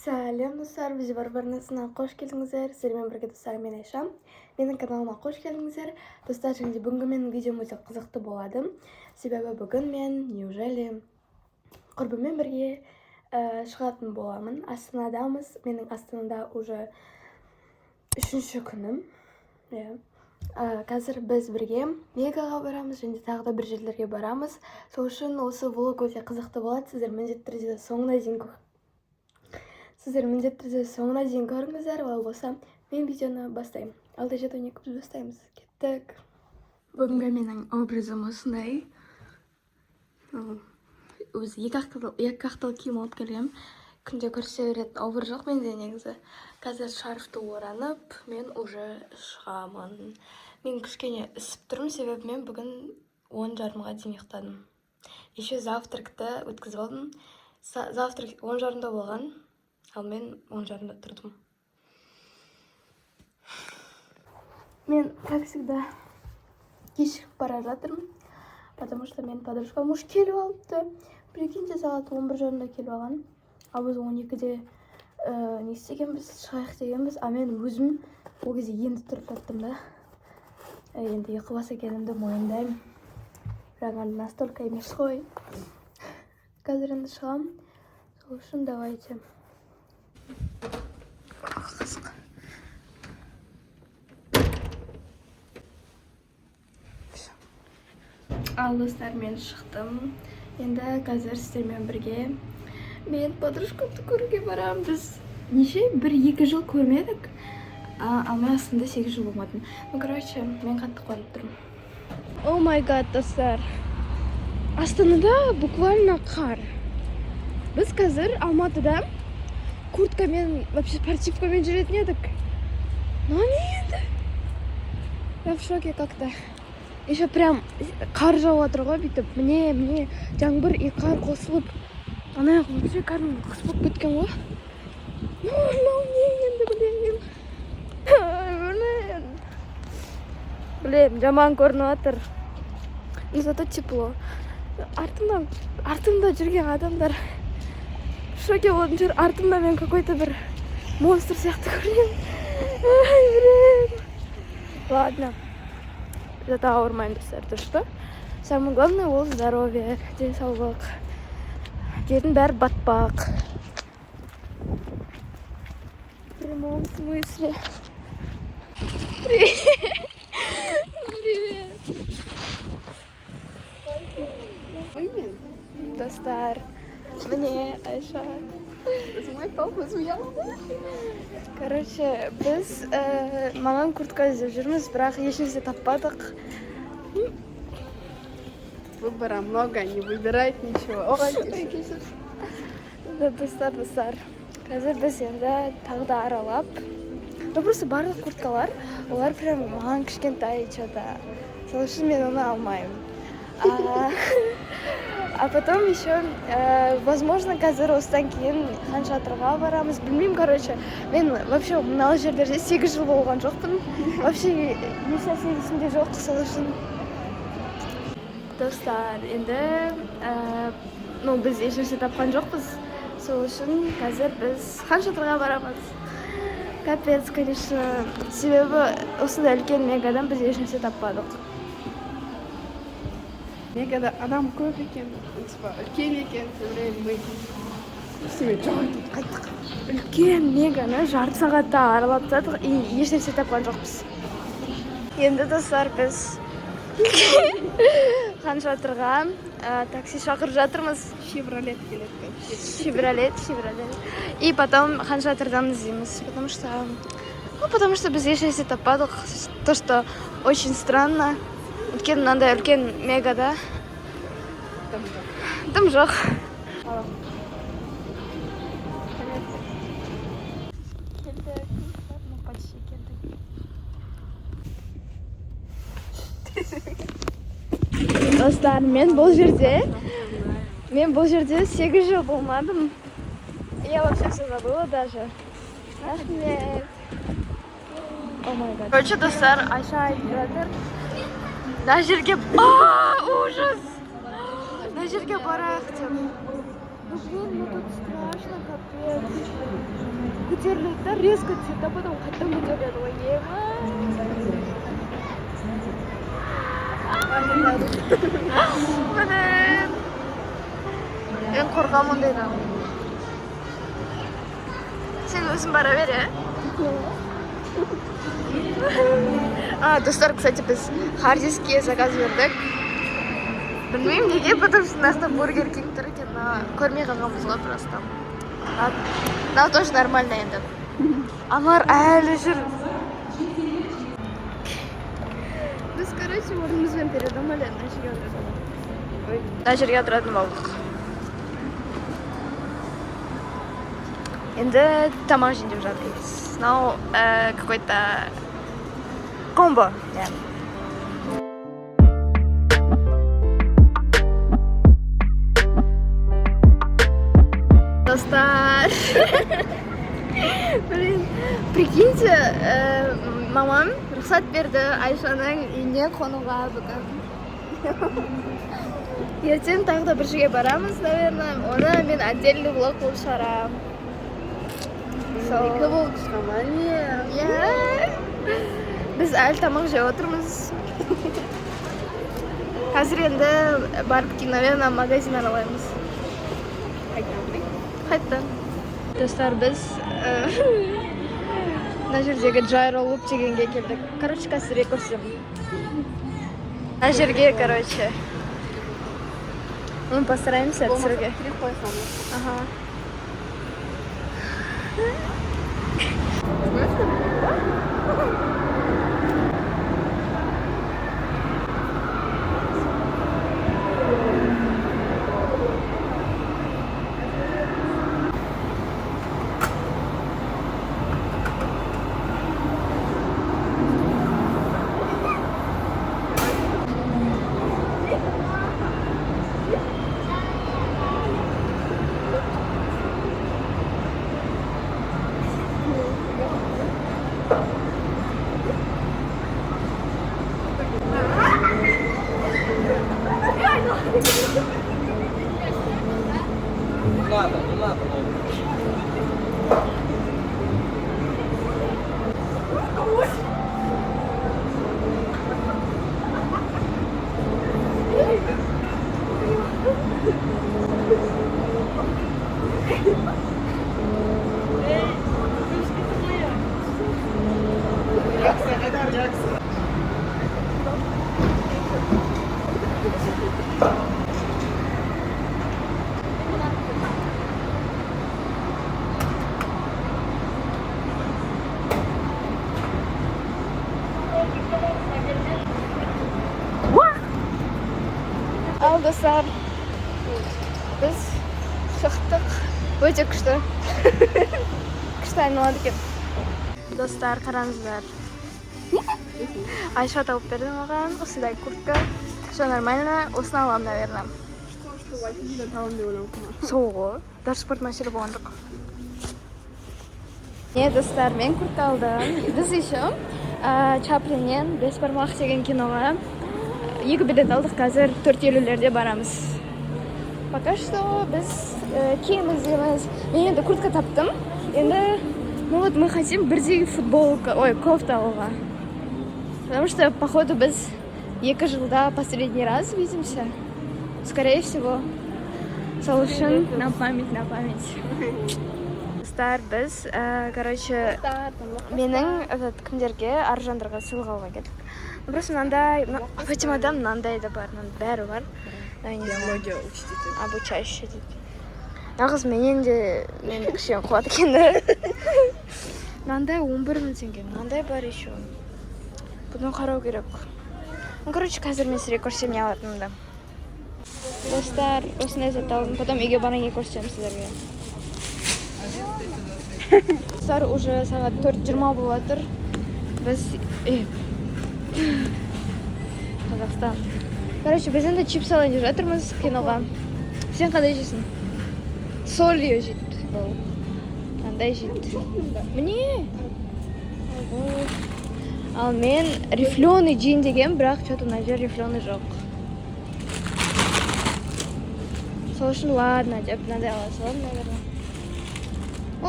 Сәлем достар, біз бір-біріңізге қош келдіңіздер. Сіздермен бірге достар, мен Айша. Менің каналыма қош келдіңіздер. Достар, және бүгінгі менің видеом өте қызықты болады. Себебі бүгін мен неужели құрбыммен бірге шығатын боламын. Астанадамыз. Менің Астанада уже 3-ші күнім. Қазір біз бірге Мегаға барамыз және тағы да бір жерлерге барамыз. Сол үшін осы влог өте қызықты болады. Сіздер міндетті түрде соңына дейін көріңіздер. Ол болса, мен видеоны бастаймын. Алда жетуіне көп бастаймыз. Кеттік. Бүгінгі менің образым осындай. Өзі екі ақтыл киім алып келгем. Күнде көрсе беретін образ жоқ менде негізі. Қазір шарфты оранып, мен уже шығамын. Мен кішкене ісіп тұрмын, себебі мен бүгін 10:30-ға дейін ұйықтадым. Еще завтракты өткізіп алдым. Завтрак 10:30-да болған. Ал мен 10:30-да тұрдым. Мен, как всегда, кешігіп бара жатырмын, потому что мен подружкам уж келіп алыпты. Прикиньте, сағат 11:30-да келіп алған. Ал біз 12-де не істегенбіз, шығайық дегенбіз. А мен өзім ол кезде енді тұрып жаттым да. Енді ұйқы екенімді мойындаймын. Бірақ настолько емес қой. Қазір енді шығам. Сол үшін давайте. Ал достар, мен шықтым. Енді қазір сіздермен бірге мен подружкамды көруге барам. Біз неше? 1-2 жыл көрмедік. Ал мен аслында 8 жыл болмадым. Короче, мен қатты қуанып тұрмын. О май гад, достар. Астанада буквально қар. Біз қазір Алматыда курткамен, вообще спортивкамен жүретін едік. Но не енді. Я в шоке как-то. Еще прям қар жауып жатыр ғой, бүйтіп. Міне жаңбыр и қар қосылып. Ана вообще кәдімгі қыс болып кеткен ғой. Не енді білем, жаман көрініп жатыр. Но зато тепло. Артымда жүрген адамдар в шоке болатын шығар. Артымда мен какой-то бір монстр сияқты көрінемін. Ладно. Зато ауырмаймын, достар, то что? Самое главное ол здоровье, денсаулық. Жердің бәрі батпақ. В прямом смысле. Привет. Достар, мне Айша. Короче, біз маған куртка іздеп жүрміз, бірақ ешнәрсе таппадық. Выбора много, не выбирает ничего. Достар. Қазір біз енді тағы да аралап. Просто барлық курткалар, олар прям маған кішкентай что-то. Сол үшін мен оны алмаймын. А потом еще, возможно, қазір осыдан кейін Хан Шатырға барамыз. Білмеймін, короче. Мен вообще мынау жерлерде 8 жыл болған жоқпын. Вообще ешнәрсе есімде жоқ, сол үшін. Достар, енді біз ешнәрсе тапқан жоқпыз. Сол үшін қазір біз Хан Шатырға барамыз. Капец, конечно. Себебі осындай үлкен Мегадан біз ешнәрсе таппадық. Мегада адам көп екен, үлкен екен, сөйлеймін мы. Қайттық. Үлкен Меганы жарты сағатта аралап тастадық, ешнәрсе тапқан жоқпыз. Енді достар, біз Хан Шатырға такси шақырып жатырмыз. Шевролет келеді. Шевролет. И потом Хан Шатырдан іздейміз, потому что біз ешнәрсе таппадық. То, что очень странно. Өйткені мынандай үлкен Мегада дым жоқ. Достар, мен бұл жерде 8 жыл болмадым. Я вообще все забыла даже. Рахмет. О май гад. Короче, достар, Айша айтып жатыр. На жерге... ужас! На жерге барайық деп. Блин, тут страшно, капец. көтеріледі да, резко түседі, да потом қайттан көтеріледі ғой. Мен қорқамын ондайдан. Сен өзің бара бер, достар, кстати, біз Хардиске заказ бердік. Білмеймін неге, потому что наста бургер кинг тұр екен, көрмей қалғанбыз ғой просто. Мынау тоже нормально енді. Аналар әлі жүр. Біз, короче, орнымызбен передумали, мына жерге отыратын болдық. Енді тамақ жейін деп жатырмыз. Мынау какой-то комбо. Достар. Блин, прикиньте, мамам рұқсат берді Айшаның үйіне қонуға бүгін. Ертең тағы да бір жерге барамыз, наверное. Оны мен отдельный влог қылып шығарамын. Екі болып шығамын, Біз әлі тамақ жеп отырмыз. Қазір енді барып наверное, магазин аралаймыз. Қайттан. Достар, біз мына жердегі Gyro Loop дегенге келдік. Короче, қазір көрсетемін. Мына жерге, короче. Мы постараемся түсіруге. Ага. Не надо. Ал достар, біз шықтық. Өте күшті. Күшті айналады екен. Достар, қараңыздар. Айша тауып берді маған. Осындай куртка. Все нормально. Осыны аламын, наверное. Соғы. Даже спорт машина болғандық. Не, достар, мен куртка алдым. Біз еще Чаплиннен бес бармақ деген киноға 2 билет алдық, қазір 4.50-лерде барамыз. Пока что біз киім іздейміз. Мен енді куртка таптым. Енді, ну вот мы хотим бірдей футболка, кофта алуға. Потому что, походу, біз 2 жылда последний раз видимся. Скорее всего. Сол үшін на память. Достар, біз, короче, менің кімдерге, аржандарға сыйлық алуға келдік. Просто мынандай, Фатимада мынандай да бар, бәрі бар. Биология учитель. Обучающий дейді. Нағыз менен де кішкене қуат екенді. Мынандай 11 мың теңге, мынандай бар еще. Бұны қарау керек. Короче, қазір мен сізге көрсем не алатынымды. Достар, осындай зат алдым, потом үйге баранге көрсем сіздерге. Достар, уже сағат 4:20 болып жатыр. Біз Қазақстан. Короче, біз енді чипс алайын деп жатырмыз киноға. Сен қандай жейсің? Солью жейді. Қандай жейді? Міне? Ал мен рифленый жейін деген, бірақ что-то мына жер рифленый жоқ. Сол үшін ладно деп мынандай ала саламын, наверное.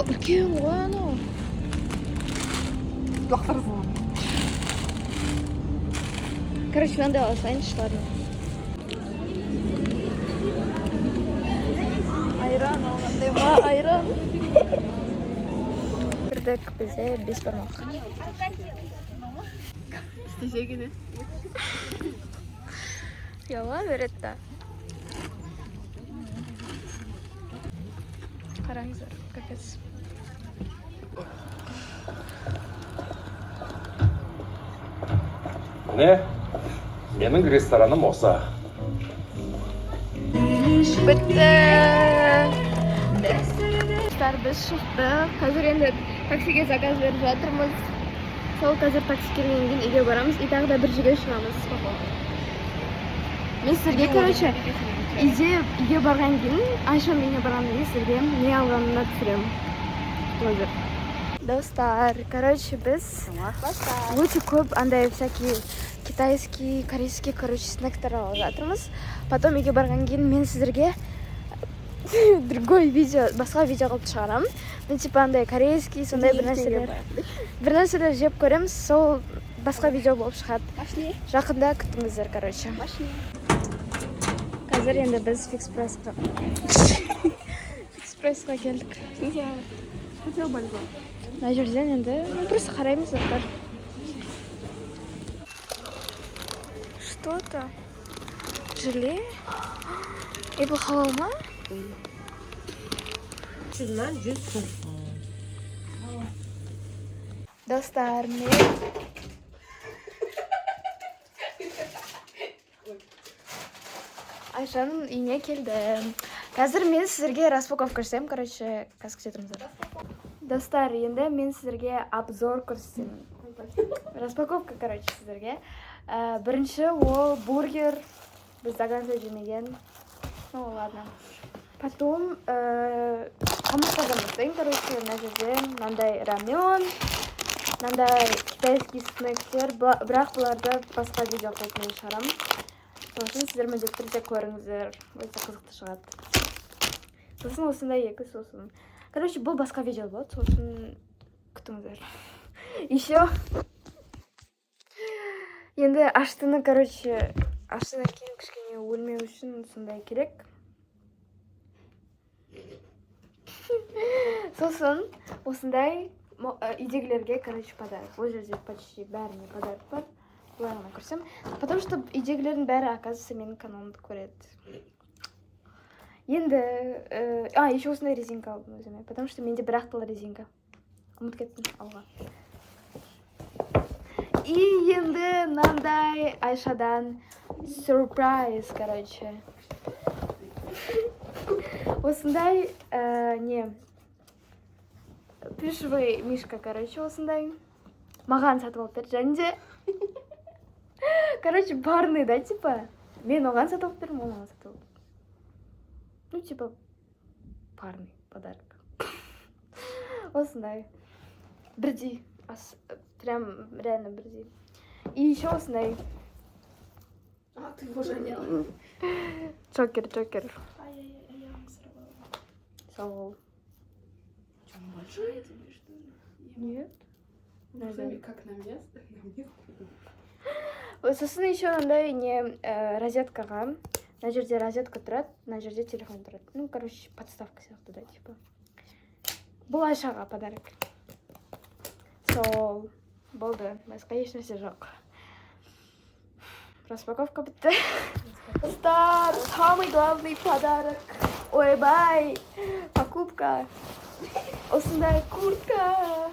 үлкен ғой анау. Короче, мынандай ала салайыншы, ладно. Айран алғандай ма, айран. Кірдік бізде 5 бармақ. İsteyeceğini. Яла береді да. Қараңыздар, капец. Ne? Менің рестораным осы. Бітті! Біз шықтық. Қазір енді таксиге заказ беріп жатырмыз. Сол қазір такси келгеннен кейін үйге барамыз. И тағы да бір жерге шығамыз. Мен сіздерге, короче, үйге барған кейін, Айшаның үйіне барған кейін сіздерге не алғанымды түсіремін. Қазір. Достар, короче, біз өте көп андай всякие китайский, корейский, короче, снэктер алып жатырмыз. Потом үйге барған кейін мен сіздерге другой видео, басқа видео қылып шығарамын. Ну, типа андай корейский, сондай бір нәрселер жеп көреміз, сол басқа видео болып шығады. Жақында күтіңіздер, короче. Қазір енді біз фикс прайсқа келдік. Мына жерден енді просто қараймыз достар. Что-то? Желе? И бұл халал ма? Достар, мен Айшаның үйіне келдім. Қазір мен сіздерге распаковка жасаймын, короче, қазір күте тұрыңыздар. Достар, енді мен сіздерге обзор көрсетемін. Распаковка, короче, сіздерге. Бірінші ол бургер. Біз заказда жемеген. Ну, ладно. Потом қамыртадан бастайын, короче, мына жерде мынандай рамен, мынандай китайский снэктер, бірақ бұларды басқа видео қылып мен шығарамын. Сосын сіздер міндетті түрде көріңіздер, өте қызықты шығады. Сосын осындай екі сосын. Короче, бұл басқа видео болады, сосын күтіңіздер. Еще енді аштыны, короче, аштыны кейін кішкене өлмеу үшін сондай керек. Сосын осындай үйдегілерге, короче, подарок. Ол жерде почти бәріне подарок бар. Бұларына көрсем. Потому что үйдегілердің бәрі, оказывается, менің каналымды көреді. Енді... еще осындай резинка алдым өзіме. Потому что менде бір ақтылы резинка. Ұмыт кеттім алға. И енді мынандай Айшадан сюрприз, короче. Осындай не... Плюшевый мишка, короче, осындай. Маған сатып алып берді, және де... Короче, парный, да, типа? Мен оған сатып алып бердім, оған сатып алып. Ну, типа, парный подарок. Осындай. Бірдей. Прям реально бірдей. И еще осындай. А, ты его жалела. Джокер. Ай-яй-яй, я вам сорвала. Сол. Что, он большой тебе, что ли? Нет. Как на место? Сосын еще андай не розеткаға. Мына жерде розетка тұрады, мына жерде телефон тұрады. Ну, короче, подставка сияқты да, типа. Бұл Айшаға подарок. Сол. Болды. Басқа ешнәрсе жоқ. Распаковка бітті. Достар, самый главный подарок. Ой-бай. Покупка. Осындай куртка.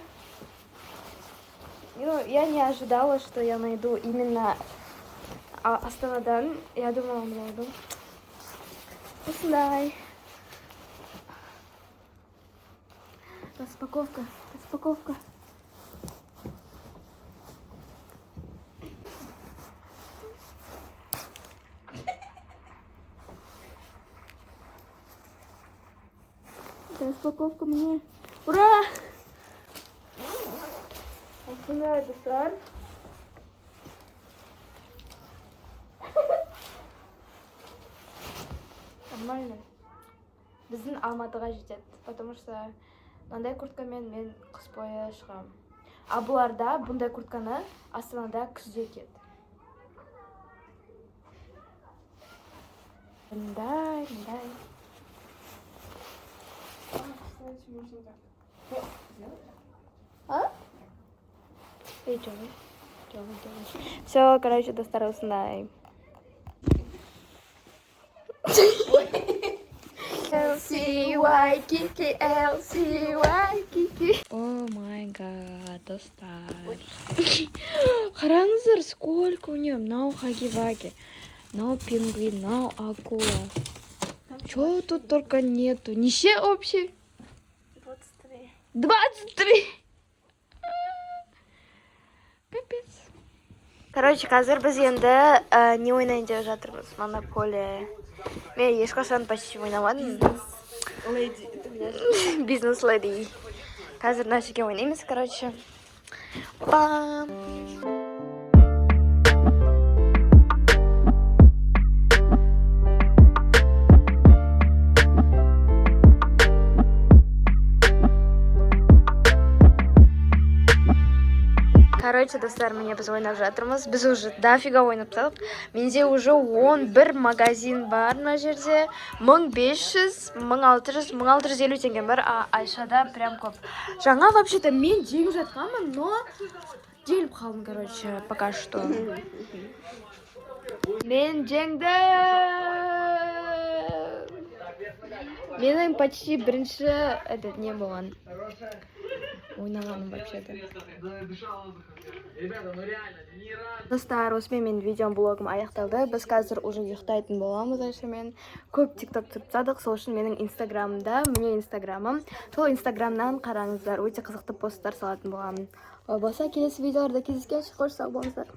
Ну, я не ожидала, что я найду именно Астанадан. Я думала, не найду. Осындай. Распаковка. Распаковка мне. Ура! Осындай достар. Нормально. Біздің Алматыға жетеді, потому что мындай курткамен мен кыз бою чыгам. А буларда bunday куртканы Астанада күздө кийет. Мындай. Все, короче, достар осындай. LCY Kiki. О май гад, достар. Қараңыздар, сколько у нее. Мынау хаги-ваги, мынау пингвин, мынау акула. Чего тут только нету? Неше общий? 23. 23? Капец. Короче, қазір біз енді не ойнайын деп жатырмыз. Монополия. Мен ешқашан почти ойнамадым. Бизнес леди. Қазір нашеге ойнаймыз, короче. Пам! Короче, достар, міне біз ойнап жатырмыз. Біз уже дофига ойнап тастадық. Менде уже 11 магазин бар мына жерде. 1500, 1600, 1650 теңгем бар. А Айшада прям көп. Жаңа вообще-то мен жеңіп жатқанмын, но жеңіліп қалдым, короче, пока что. Мен жеңдім. Менің почти бірінші этот не болған. Ойнағаным вообще-то. Достар, осымен мен видеом блогым аяқталды. Біз қазір уже ұйықтайтын боламыз Айшамен. Көп тикток тұртсадық, сол үшін менің инстаграмымда, міне инстаграмым. Сол инстаграмнан қараңыздар, өте қызықты посттар салатын боламын. Болса келесі видеоларда кездескенше қош сау болыңыздар.